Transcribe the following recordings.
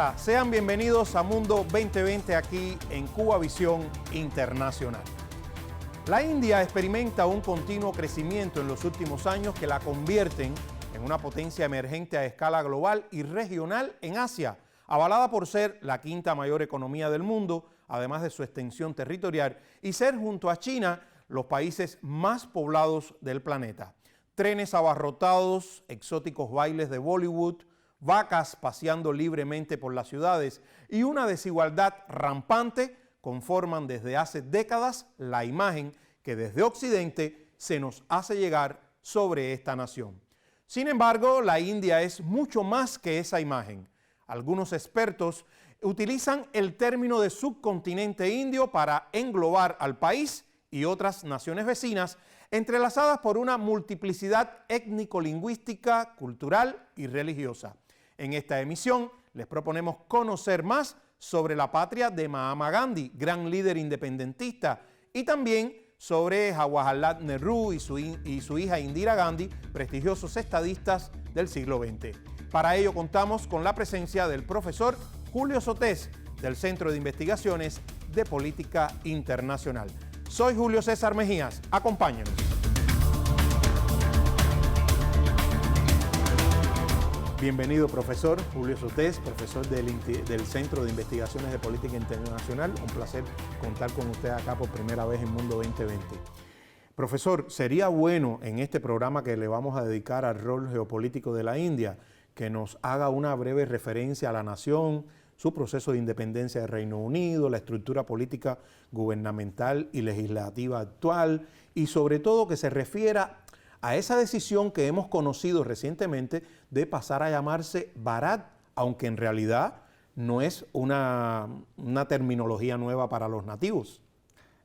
Hola, sean bienvenidos a Mundo 2020 aquí en Cuba Visión Internacional. La India experimenta un continuo crecimiento en los últimos años que la convierten en una potencia emergente a escala global y regional en Asia, avalada por ser la quinta mayor economía del mundo, además de su extensión territorial, y ser junto a China los países más poblados del planeta. Trenes abarrotados, exóticos bailes de Bollywood, vacas paseando libremente por las ciudades y una desigualdad rampante conforman desde hace décadas la imagen que desde Occidente se nos hace llegar sobre esta nación. Sin embargo, la India es mucho más que esa imagen. Algunos expertos utilizan el término de subcontinente indio para englobar al país y otras naciones vecinas entrelazadas por una multiplicidad étnico-lingüística, cultural y religiosa. En esta emisión les proponemos conocer más sobre la patria de Mahatma Gandhi, gran líder independentista, y también sobre Jawaharlal Nehru y su hija Indira Gandhi, prestigiosos estadistas del siglo XX. Para ello contamos con la presencia del profesor Julio Sotés, del Centro de Investigaciones de Política Internacional. Soy Julio César Mejías, acompáñenos. Bienvenido, profesor Julio Sotés, profesor del Centro de Investigaciones de Política Internacional. Un placer contar con usted acá por primera vez en Mundo 2020. Profesor, sería bueno en este programa que le vamos a dedicar al rol geopolítico de la India, que nos haga una breve referencia a la nación, su proceso de independencia del Reino Unido, la estructura política gubernamental y legislativa actual, y sobre todo que se refiera a esa decisión que hemos conocido recientemente de pasar a llamarse Bharat, aunque en realidad no es una terminología nueva para los nativos.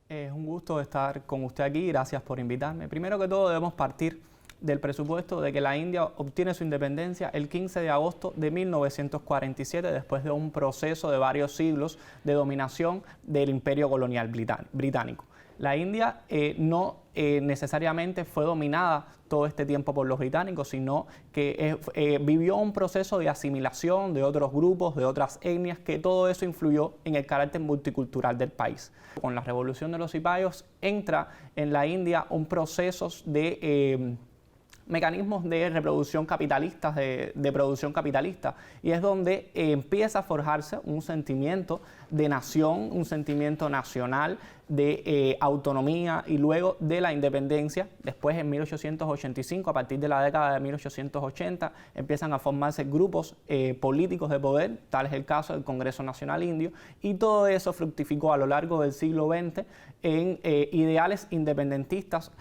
Es un gusto estar con usted aquí, gracias por invitarme. Primero que todo debemos partir del presupuesto de que la India obtiene su independencia el 15 de agosto de 1947, después de un proceso de varios siglos de dominación del imperio colonial británico. La India no necesariamente fue dominada todo este tiempo por los británicos, sino que vivió un proceso de asimilación de otros grupos, de otras etnias, que todo eso influyó en el carácter multicultural del país. Con la revolución de los cipayos entra en la India un proceso de mecanismos de reproducción capitalistas, de producción capitalista, y es donde empieza a forjarse un sentimiento de nación, un sentimiento nacional, de autonomía y luego de la independencia. Después, en 1885, a partir de la década de 1880, empiezan a formarse grupos políticos de poder, tal es el caso del Congreso Nacional Indio, y todo eso fructificó a lo largo del siglo XX en ideales independentistas,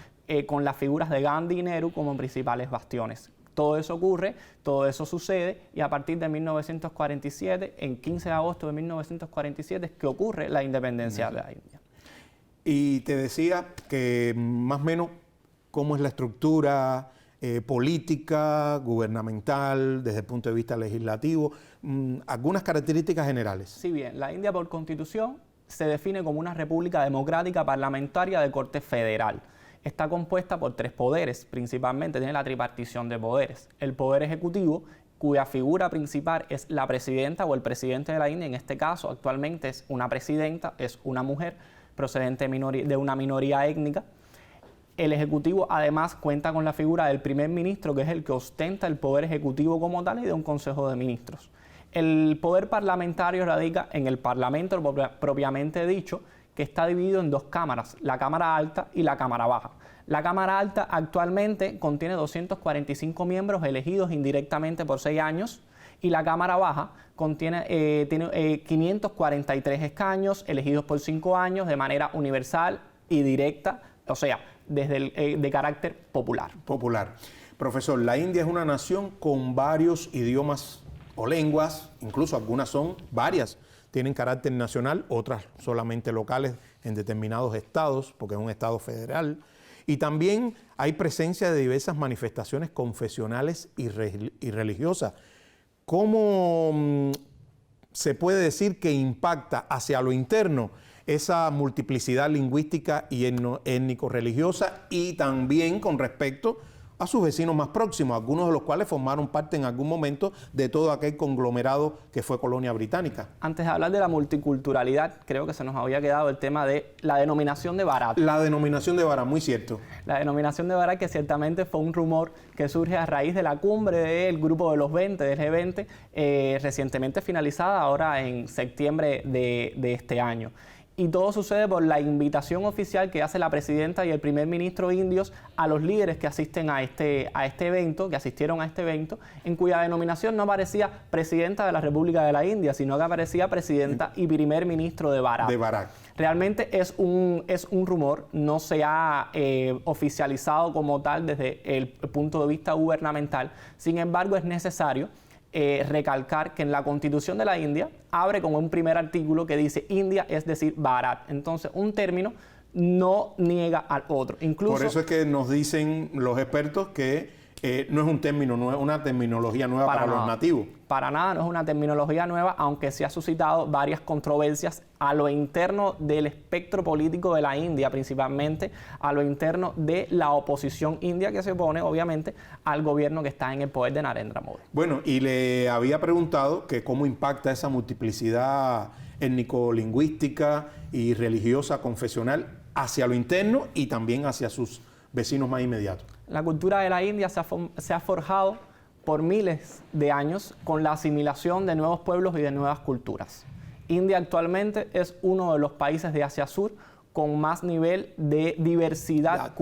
con las figuras de Gandhi y Nehru como principales bastiones. Todo eso ocurre, todo eso sucede, y a partir de 1947, en 15 de agosto de 1947, es que ocurre la independencia de la India. Y te decía que más o menos cómo es la estructura política, gubernamental, desde el punto de vista legislativo, algunas características generales. Sí, bien, la India por constitución se define como una república democrática parlamentaria de corte federal. Está compuesta por tres poderes, principalmente tiene la tripartición de poderes. El poder ejecutivo, cuya figura principal es la presidenta o el presidente de la India, en este caso actualmente es una presidenta, es una mujer procedente de una minoría étnica. El ejecutivo además cuenta con la figura del primer ministro, que es el que ostenta el poder ejecutivo como tal, y de un consejo de ministros. El poder parlamentario radica en el parlamento propiamente dicho, que está dividido en dos cámaras, la Cámara Alta y la Cámara Baja. La Cámara Alta actualmente contiene 245 miembros elegidos indirectamente por 6 años, y la Cámara Baja tiene 543 escaños elegidos por 5 años de manera universal y directa, o sea, de carácter popular. Profesor, la India es una nación con varios idiomas o lenguas, incluso algunas son varias, tienen carácter nacional, otras solamente locales en determinados estados, porque es un estado federal. Y también hay presencia de diversas manifestaciones confesionales y religiosas. ¿Cómo se puede decir que impacta hacia lo interno esa multiplicidad lingüística y étnico-religiosa, y también con respecto a sus vecinos más próximos, algunos de los cuales formaron parte en algún momento de todo aquel conglomerado que fue colonia británica. Antes de hablar de la multiculturalidad, creo que se nos había quedado el tema de la denominación de Bharat. La denominación de Bharat, muy cierto. La denominación de Bharat, que ciertamente fue un rumor que surge a raíz de la cumbre del Grupo de los 20, del G20, recientemente finalizada ahora en septiembre de este año. Y todo sucede por la invitación oficial que hace la presidenta y el primer ministro indios a los líderes que asisten a este evento, que asistieron a este evento, en cuya denominación no aparecía presidenta de la República de la India, sino que aparecía presidenta y primer ministro de Bharat. Realmente es un rumor, no se ha oficializado como tal desde el punto de vista gubernamental. Sin embargo, es necesario recalcar que en la Constitución de la India abre con un primer artículo que dice India, es decir, Bharat. Entonces, un término no niega al otro. Incluso, por eso es que nos dicen los expertos que no es un término, no es una terminología nueva para los nativos. Para nada, no es una terminología nueva, aunque se ha suscitado varias controversias a lo interno del espectro político de la India, principalmente a lo interno de la oposición india que se opone, obviamente, al gobierno que está en el poder de Narendra Modi. Bueno, y le había preguntado que cómo impacta esa multiplicidad étnico-lingüística y religiosa, confesional, hacia lo interno y también hacia sus vecinos más inmediatos. La cultura de la India se ha forjado por miles de años con la asimilación de nuevos pueblos y de nuevas culturas. India actualmente es uno de los países de Asia Sur con más nivel de diversidad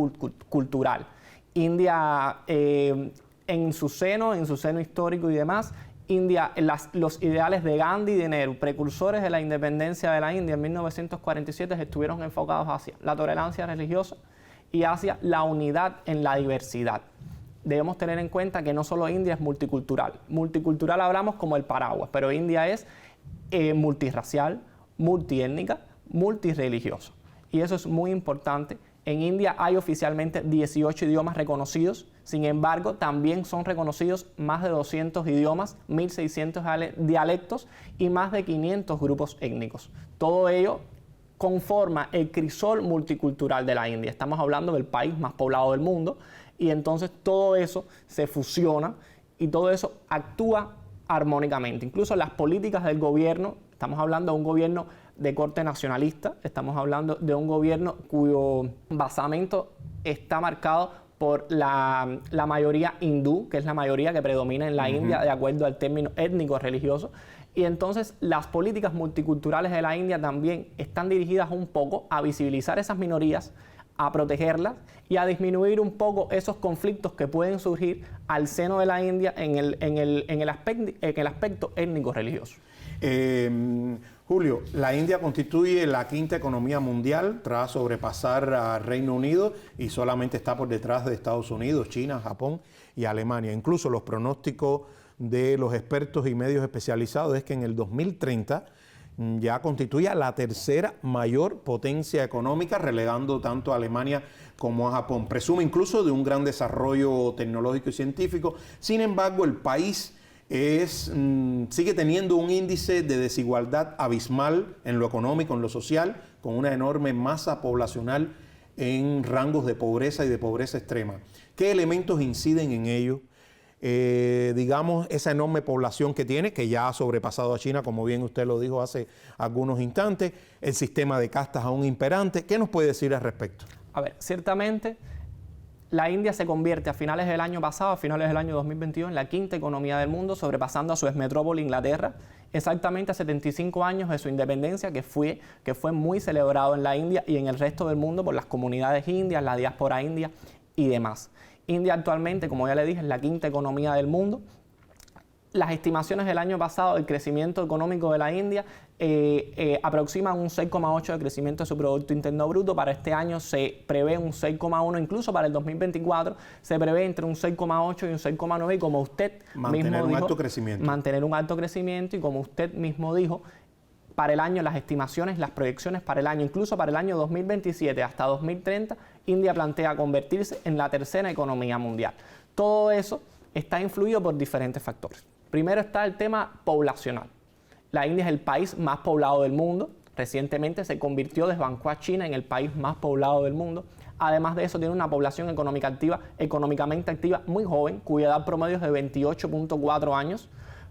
cultural. India, en su seno histórico y demás, India, los ideales de Gandhi y de Nehru, precursores de la independencia de la India en 1947, estuvieron enfocados hacia la tolerancia religiosa y hacia la unidad en la diversidad. Debemos tener en cuenta que no solo India es multicultural. Multicultural hablamos como el paraguas, pero India es multirracial, multiétnica, multireligiosa. Y eso es muy importante. En India hay oficialmente 18 idiomas reconocidos, sin embargo, también son reconocidos más de 200 idiomas, 1.600 dialectos y más de 500 grupos étnicos. Todo ello conforma el crisol multicultural de la India. Estamos hablando del país más poblado del mundo y entonces todo eso se fusiona y todo eso actúa armónicamente. Incluso las políticas del gobierno, estamos hablando de un gobierno de corte nacionalista, estamos hablando de un gobierno cuyo basamento está marcado por la mayoría hindú, que es la mayoría que predomina en la India de acuerdo al término étnico-religioso. Y entonces las políticas multiculturales de la India también están dirigidas un poco a visibilizar esas minorías, a protegerlas y a disminuir un poco esos conflictos que pueden surgir al seno de la India en el aspecto étnico-religioso. Julio, la India constituye la quinta economía mundial tras sobrepasar al Reino Unido y solamente está por detrás de Estados Unidos, China, Japón y Alemania. Incluso los pronósticos de los expertos y medios especializados es que en el 2030 ya constituya la tercera mayor potencia económica, relegando tanto a Alemania como a Japón. Presume incluso de un gran desarrollo tecnológico y científico. Sin embargo, el país sigue teniendo un índice de desigualdad abismal en lo económico, en lo social, con una enorme masa poblacional en rangos de pobreza y de pobreza extrema. ¿Qué elementos inciden en ello? Digamos, esa enorme población que tiene, que ya ha sobrepasado a China, como bien usted lo dijo hace algunos instantes, el sistema de castas aún imperante. ¿Qué nos puede decir al respecto? A ver, ciertamente la India se convierte a finales del año pasado, a finales del año 2022, en la quinta economía del mundo, sobrepasando a su exmetrópoli Inglaterra, exactamente a 75 años de su independencia, que fue muy celebrado en la India y en el resto del mundo por las comunidades indias, la diáspora india y demás. India actualmente, como ya le dije, es la quinta economía del mundo. Las estimaciones del año pasado del crecimiento económico de la India aproximan un 6,8% de crecimiento de su Producto Interno Bruto. Para este año se prevé un 6,1%, incluso para el 2024 se prevé entre un 6,8% y un 6,9%, y como usted mismo dijo, mantener un alto crecimiento, y como usted mismo dijo, para el año, las estimaciones, las proyecciones para el año, incluso para el año 2027 hasta 2030, India plantea convertirse en la tercera economía mundial. Todo eso está influido por diferentes factores. Primero está el tema poblacional. La India es el país más poblado del mundo, Recientemente se convirtió, desbancó a China en el país más poblado del mundo. Además de eso, tiene una población económicamente activa muy joven, cuya edad promedio es de 28.4 años,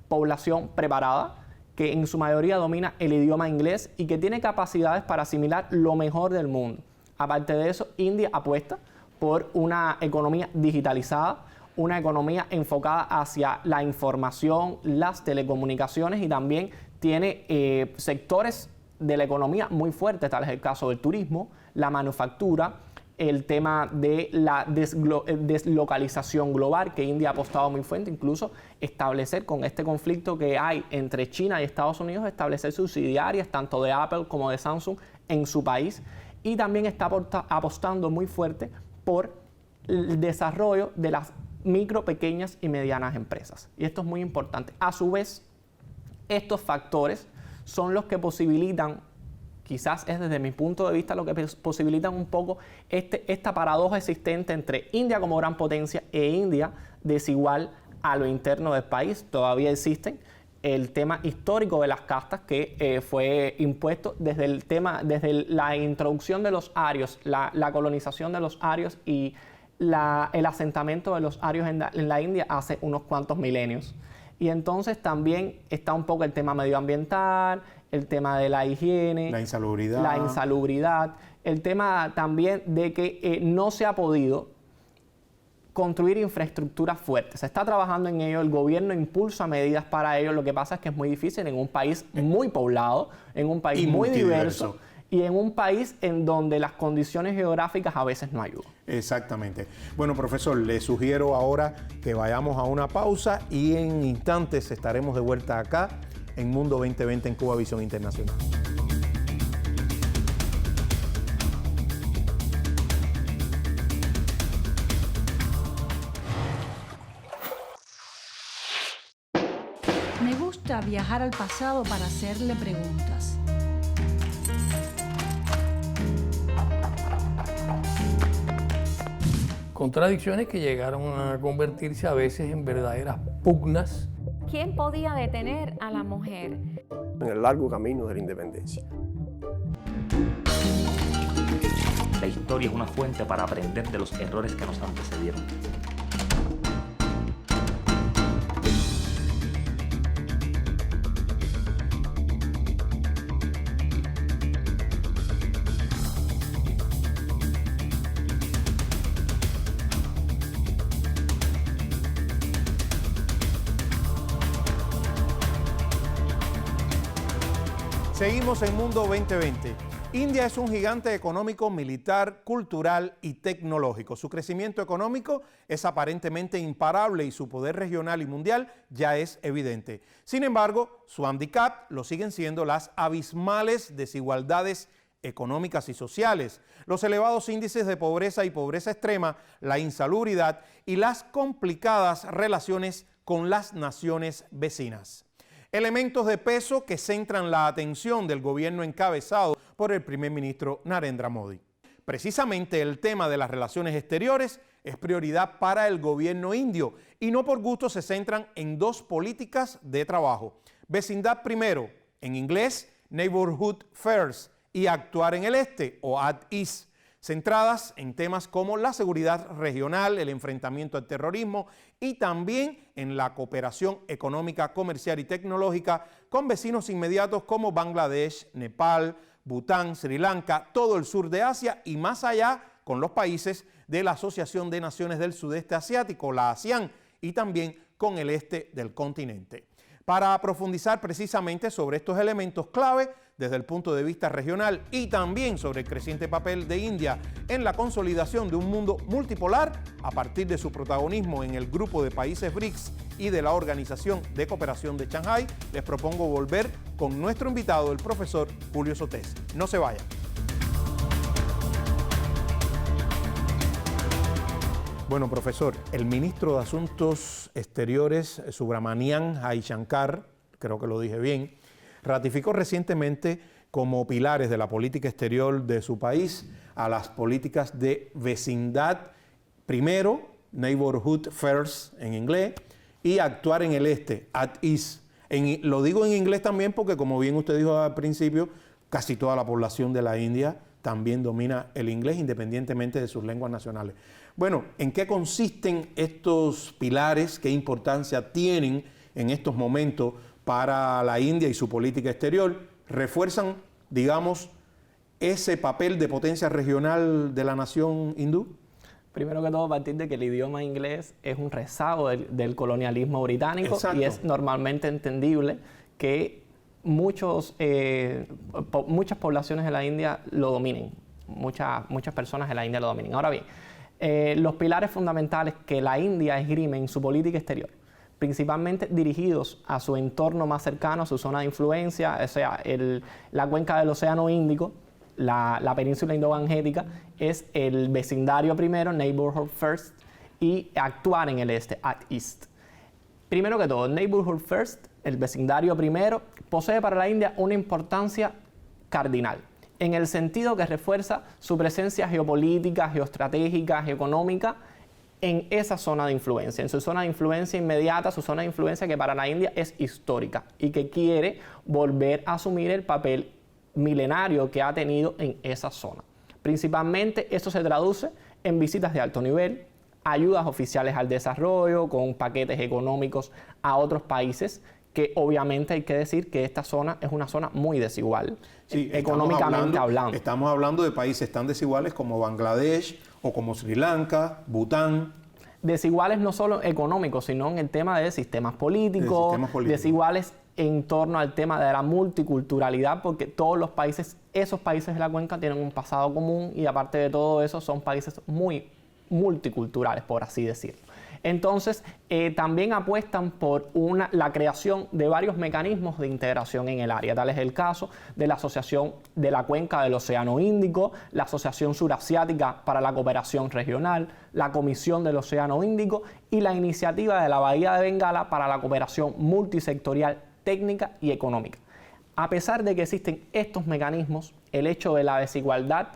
población preparada, que en su mayoría domina el idioma inglés y que tiene capacidades para asimilar lo mejor del mundo. Aparte de eso, India apuesta por una economía digitalizada, una economía enfocada hacia la información, las telecomunicaciones, y también tiene sectores de la economía muy fuertes, tal es el caso del turismo, la manufactura, el tema de la deslocalización global, que India ha apostado muy fuerte, incluso establecer, con este conflicto que hay entre China y Estados Unidos, establecer subsidiarias tanto de Apple como de Samsung en su país, y también está apostando muy fuerte por el desarrollo de las micro, pequeñas y medianas empresas. Y esto es muy importante. A su vez, estos factores son los que posibilitan, quizás es desde mi punto de vista lo que posibilitan un poco esta paradoja existente entre India como gran potencia e India desigual a lo interno del país. Todavía existen el tema histórico de las castas que fue impuesto desde la introducción de los arios, la colonización de los arios y el asentamiento de los arios en la India hace unos cuantos milenios. Y entonces también está un poco el tema medioambiental, el tema de la higiene, la insalubridad, el tema también de que no se ha podido construir infraestructuras fuertes. Se está trabajando en ello, el gobierno impulsa medidas para ello. Lo que pasa es que es muy difícil en un país muy poblado, en un país muy diverso y en un país en donde las condiciones geográficas a veces no ayudan. Exactamente. Bueno, profesor, le sugiero ahora que vayamos a una pausa y en instantes estaremos de vuelta acá en Mundo 2020 en Cuba Visión Internacional. Me gusta viajar al pasado para hacerle preguntas. Contradicciones que llegaron a convertirse a veces en verdaderas pugnas. ¿Quién podía detener a la mujer en el largo camino de la independencia? La historia es una fuente para aprender de los errores que nos antecedieron. Seguimos en Mundo 2020. India es un gigante económico, militar, cultural y tecnológico. Su crecimiento económico es aparentemente imparable y su poder regional y mundial ya es evidente. Sin embargo, su hándicap lo siguen siendo las abismales desigualdades económicas y sociales, los elevados índices de pobreza y pobreza extrema, la insalubridad y las complicadas relaciones con las naciones vecinas. Elementos de peso que centran la atención del gobierno encabezado por el primer ministro Narendra Modi. Precisamente el tema de las relaciones exteriores es prioridad para el gobierno indio y no por gusto se centran en dos políticas de trabajo. Vecindad primero, en inglés Neighborhood First, y actuar en el este o at east, centradas en temas como la seguridad regional, el enfrentamiento al terrorismo y también en la cooperación económica, comercial y tecnológica con vecinos inmediatos como Bangladesh, Nepal, Bután, Sri Lanka, todo el sur de Asia y más allá con los países de la Asociación de Naciones del Sudeste Asiático, la ASEAN, y también con el este del continente. Para profundizar precisamente sobre estos elementos clave desde el punto de vista regional y también sobre el creciente papel de India en la consolidación de un mundo multipolar a partir de su protagonismo en el grupo de países BRICS y de la Organización de Cooperación de Shanghái, les propongo volver con nuestro invitado, el profesor Julio Sotés. No se vayan. Bueno, profesor, el ministro de Asuntos Exteriores, Subramanian Jaishankar, creo que lo dije bien, ratificó recientemente como pilares de la política exterior de su país a las políticas de vecindad primero, Neighborhood First en inglés, y actuar en el este, at east. Lo digo en inglés también porque, como bien usted dijo al principio, casi toda la población de la India también domina el inglés independientemente de sus lenguas nacionales. Bueno, ¿en qué consisten estos pilares? ¿Qué importancia tienen en estos momentos para la India y su política exterior? ¿Refuerzan, digamos, ese papel de potencia regional de la nación hindú? Primero que todo, a partir de que el idioma inglés es un rezago del colonialismo británico. Exacto. Y es normalmente entendible que muchas poblaciones de la India lo dominen, muchas personas de la India lo dominen. Ahora bien, los pilares fundamentales que la India esgrime en su política exterior, principalmente dirigidos a su entorno más cercano, a su zona de influencia, o sea, la cuenca del Océano Índico, la península indo-gangetica, es el vecindario primero, neighborhood first, y actuar en el este, act east. Primero que todo, neighborhood first, el vecindario primero, posee para la India una importancia cardinal, en el sentido que refuerza su presencia geopolítica, geoestratégica, geoeconómica en esa zona de influencia, en su zona de influencia inmediata, su zona de influencia que para la India es histórica y que quiere volver a asumir el papel milenario que ha tenido en esa zona. Principalmente esto se traduce en visitas de alto nivel, ayudas oficiales al desarrollo con paquetes económicos a otros países, que obviamente hay que decir que esta zona es una zona muy desigual, sí, económicamente hablando. Estamos hablando de países tan desiguales como Bangladesh o como Sri Lanka, Bután. Desiguales no solo económicos, sino en el tema de sistemas políticos, desiguales en torno al tema de la multiculturalidad, porque todos los países, esos países de la cuenca tienen un pasado común y aparte de todo eso son países muy multiculturales, por así decirlo. Entonces, también apuestan por la creación de varios mecanismos de integración en el área. Tal es el caso de la Asociación de la Cuenca del Océano Índico, la Asociación Surasiática para la Cooperación Regional, la Comisión del Océano Índico y la Iniciativa de la Bahía de Bengala para la cooperación multisectorial técnica y económica. A pesar de que existen estos mecanismos, el hecho de la desigualdad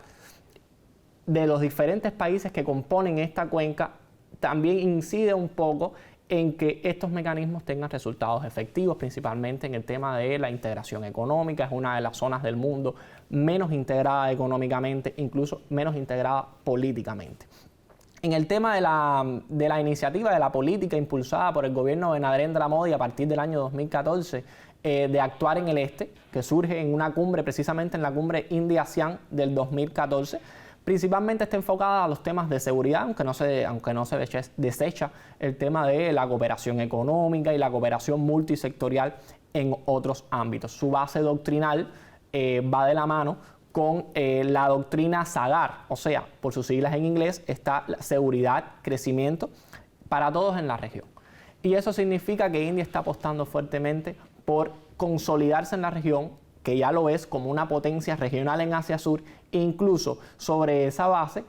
de los diferentes países que componen esta cuenca también incide un poco en que estos mecanismos tengan resultados efectivos, principalmente en el tema de la integración económica. Es una de las zonas del mundo menos integrada económicamente, incluso menos integrada políticamente. En el tema de la iniciativa de la política impulsada por el gobierno de Narendra Modi a partir del año 2014 de actuar en el este, que surge en una cumbre, precisamente en la cumbre India-ASEAN del 2014, principalmente está enfocada a los temas de seguridad, aunque no se desecha el tema de la cooperación económica y la cooperación multisectorial en otros ámbitos. Su base doctrinal va de la mano con la doctrina SAGAR, o sea, por sus siglas en inglés, está la seguridad, crecimiento para todos en la región. Y eso significa que India está apostando fuertemente por consolidarse en la región, que ya lo es como una potencia regional en Asia Sur, e incluso sobre esa base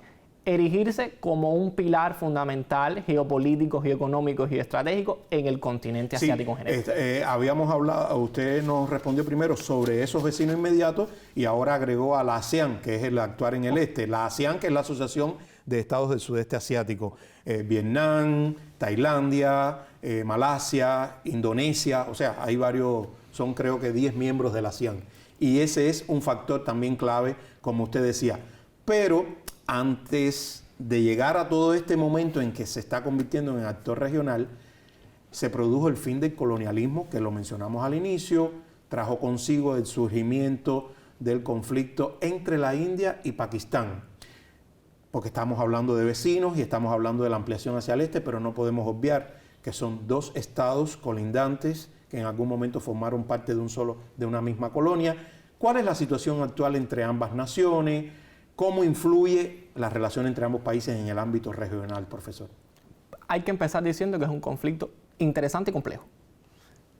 erigirse como un pilar fundamental geopolítico, geoeconómico y geoestratégico en el continente asiático en general. Habíamos hablado, usted nos respondió primero sobre esos vecinos inmediatos y ahora agregó a la ASEAN, que es el actuar en el este. La ASEAN, que es la Asociación de Estados del Sudeste Asiático. Vietnam, Tailandia, Malasia, Indonesia, o sea, hay varios, son creo que 10 miembros de la ASEAN. Y ese es un factor también clave, como usted decía. Pero antes de llegar a todo este momento en que se está convirtiendo en actor regional, se produjo el fin del colonialismo, que lo mencionamos al inicio, trajo consigo el surgimiento del conflicto entre la India y Pakistán, porque estamos hablando de vecinos y estamos hablando de la ampliación hacia el este, pero no podemos obviar que son dos estados colindantes que en algún momento formaron parte de una misma colonia. ¿Cuál es la situación actual entre ambas naciones? ¿Cómo influye la relación entre ambos países en el ámbito regional, profesor? Hay que empezar diciendo que es un conflicto interesante y complejo,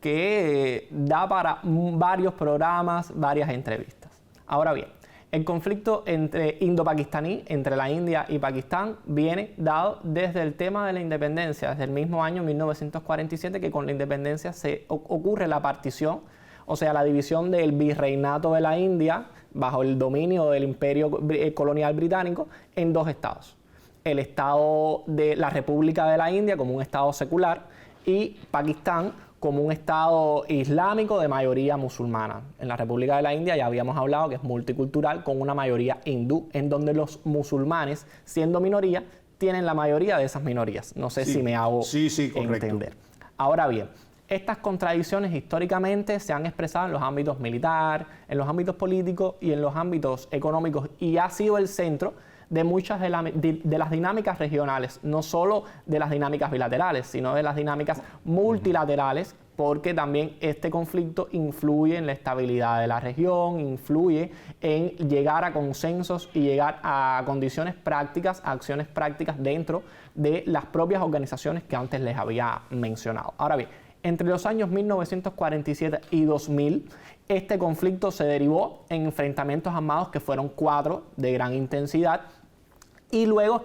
que da para varios programas, varias entrevistas. Ahora bien, el conflicto indo-pakistaní, entre la India y Pakistán, viene dado desde el tema de la independencia, desde el mismo año 1947, que con la independencia se ocurre la partición, o sea, la división del virreinato de la India bajo el dominio del imperio colonial británico en dos estados. El estado de la República de la India como un estado secular y Pakistán como un Estado islámico de mayoría musulmana. En la República de la India ya habíamos hablado que es multicultural con una mayoría hindú, en donde los musulmanes, siendo minoría, tienen la mayoría de esas minorías. No sé si me hago entender. Ahora bien, estas contradicciones históricamente se han expresado en los ámbitos militar, en los ámbitos políticos y en los ámbitos económicos, y ha sido el centro de muchas de las dinámicas regionales, no solo de las dinámicas bilaterales, sino de las dinámicas multilaterales, porque también este conflicto influye en la estabilidad de la región, influye en llegar a consensos y llegar a condiciones prácticas, a acciones prácticas dentro de las propias organizaciones que antes les había mencionado. Ahora bien, entre los años 1947 y 2000, este conflicto se derivó en enfrentamientos armados que fueron 4 de gran intensidad, y luego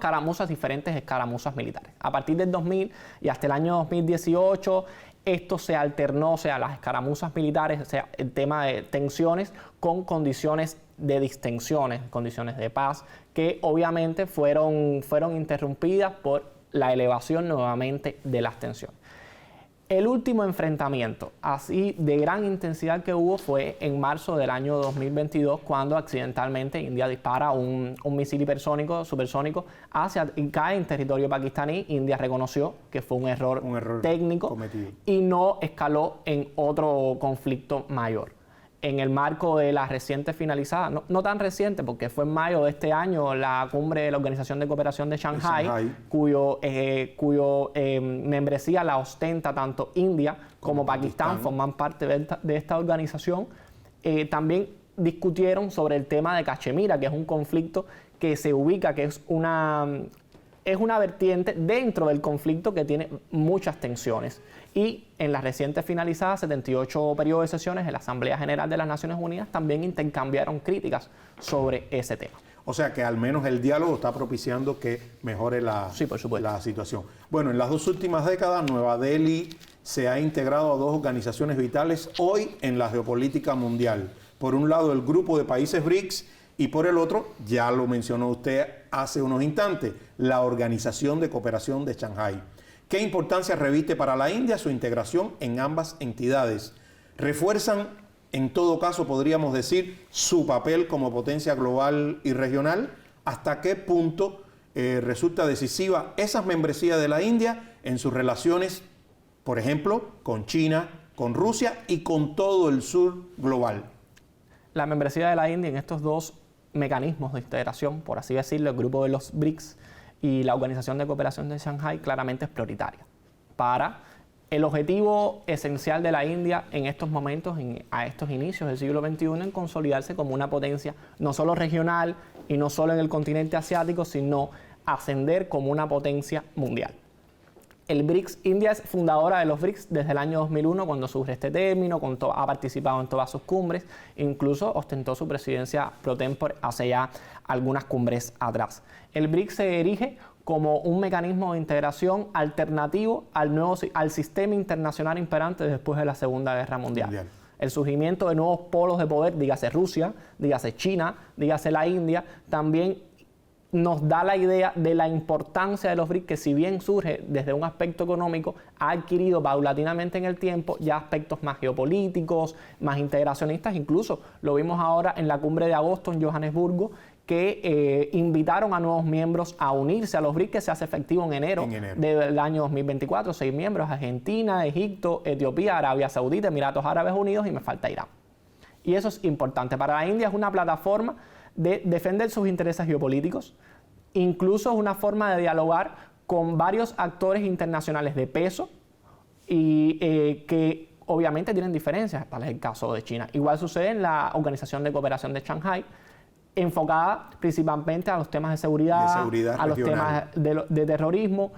diferentes escaramuzas militares. A partir del 2000 y hasta el año 2018, esto se alternó, o sea, las escaramuzas militares, o sea, el tema de tensiones con condiciones de distensiones, condiciones de paz, que obviamente fueron interrumpidas por la elevación nuevamente de las tensiones. El último enfrentamiento así de gran intensidad que hubo fue en marzo del año 2022, cuando accidentalmente India dispara un misil hipersónico, supersónico, y cae en territorio pakistaní. India reconoció que fue un error técnico cometido y no escaló en otro conflicto mayor. En el marco de la reciente finalizada, no tan reciente porque fue en mayo de este año, la cumbre de la Organización de Cooperación de Shanghái, cuyo membresía la ostenta tanto India como Pakistán, forman parte de esta organización, también discutieron sobre el tema de Cachemira, que es un conflicto que se ubica, que es una vertiente dentro del conflicto que tiene muchas tensiones. Y en la reciente finalizada, 78 periodos de sesiones en la Asamblea General de las Naciones Unidas también intercambiaron críticas sobre ese tema. O sea que al menos el diálogo está propiciando que mejore la situación. Bueno, en las 2 últimas décadas, Nueva Delhi se ha integrado a 2 organizaciones vitales hoy en la geopolítica mundial. Por un lado, el grupo de países BRICS, y por el otro, ya lo mencionó usted hace unos instantes, la Organización de Cooperación de Shanghái. ¿Qué importancia reviste para la India su integración en ambas entidades? ¿Refuerzan, en todo caso, podríamos decir, su papel como potencia global y regional? ¿Hasta qué punto resulta decisiva esas membresías de la India en sus relaciones, por ejemplo, con China, con Rusia y con todo el sur global? La membresía de la India en estos 2 mecanismos de integración, por así decirlo, el grupo de los BRICS y la Organización de Cooperación de Shanghái, claramente es prioritaria para el objetivo esencial de la India en estos momentos, a estos inicios del siglo XXI, en consolidarse como una potencia no solo regional y no solo en el continente asiático, sino ascender como una potencia mundial. El BRICS, India es fundadora de los BRICS desde el año 2001, cuando surge este término, ha participado en todas sus cumbres, incluso ostentó su presidencia pro tempore hace ya algunas cumbres atrás. El BRICS se erige como un mecanismo de integración alternativo al sistema internacional imperante después de la Segunda Guerra Mundial. El surgimiento de nuevos polos de poder, dígase Rusia, dígase China, dígase la India, también nos da la idea de la importancia de los BRICS, que si bien surge desde un aspecto económico, ha adquirido paulatinamente en el tiempo ya aspectos más geopolíticos, más integracionistas. Incluso lo vimos ahora en la cumbre de agosto en Johannesburgo, que invitaron a nuevos miembros a unirse a los BRICS, que se hace efectivo en enero del año 2024. 6 miembros: Argentina, Egipto, Etiopía, Arabia Saudita, Emiratos Árabes Unidos, y me falta Irán. Y eso es importante. Para la India es una plataforma de defender sus intereses geopolíticos, incluso es una forma de dialogar con varios actores internacionales de peso y que obviamente tienen diferencias, tal es el caso de China. Igual sucede en la Organización de Cooperación de Shanghái, enfocada principalmente a los temas de seguridad a los temas de terrorismo,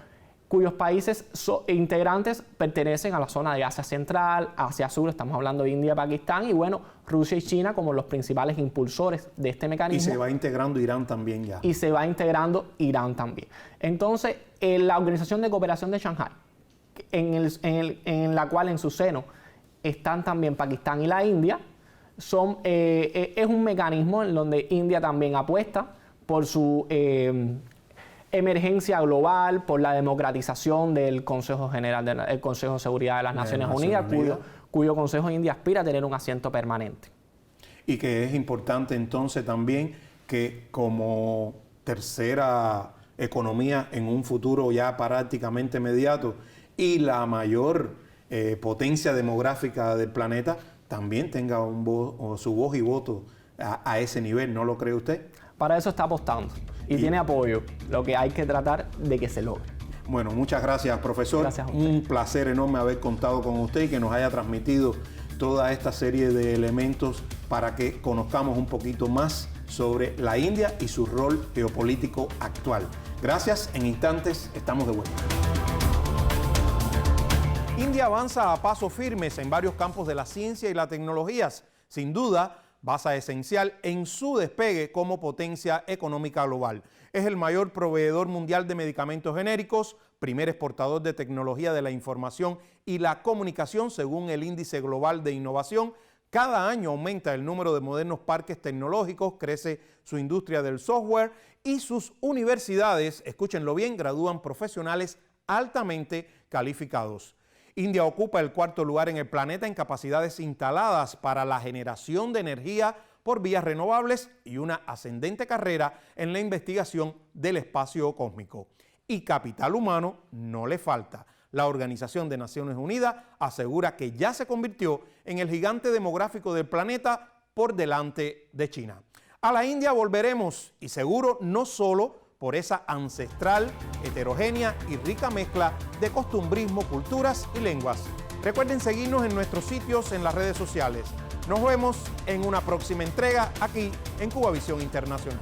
cuyos países integrantes pertenecen a la zona de Asia Central, Asia Sur, estamos hablando de India, Pakistán, y bueno, Rusia y China como los principales impulsores de este mecanismo. Y se va integrando Irán también ya. Y se va integrando Irán también. Entonces, la Organización de Cooperación de Shanghái, en la cual en su seno están también Pakistán y la India, es un mecanismo en donde India también apuesta por su emergencia global por la democratización del Consejo General del Consejo de Seguridad de las Naciones Unidas, cuyo Consejo India aspira a tener un asiento permanente. Y que es importante entonces también que como tercera economía en un futuro ya prácticamente inmediato y la mayor potencia demográfica del planeta, también tenga su voz y voto a ese nivel, ¿no lo cree usted? Para eso está apostando y tiene apoyo, lo que hay que tratar de que se logre. Bueno, muchas gracias, profesor. Gracias a usted. Un placer enorme haber contado con usted y que nos haya transmitido toda esta serie de elementos para que conozcamos un poquito más sobre la India y su rol geopolítico actual. Gracias, en instantes estamos de vuelta. India avanza a pasos firmes en varios campos de la ciencia y las tecnologías. Sin duda, base esencial en su despegue como potencia económica global. Es el mayor proveedor mundial de medicamentos genéricos, primer exportador de tecnología de la información y la comunicación según el Índice Global de Innovación. Cada año aumenta el número de modernos parques tecnológicos, crece su industria del software y sus universidades, escúchenlo bien, gradúan profesionales altamente calificados. India ocupa el cuarto lugar en el planeta en capacidades instaladas para la generación de energía por vías renovables y una ascendente carrera en la investigación del espacio cósmico. Y capital humano no le falta. La Organización de Naciones Unidas asegura que ya se convirtió en el gigante demográfico del planeta por delante de China. A la India volveremos y seguro no solo por esa ancestral, heterogénea y rica mezcla de costumbrismo, culturas y lenguas. Recuerden seguirnos en nuestros sitios en las redes sociales. Nos vemos en una próxima entrega aquí en Cuba Visión Internacional.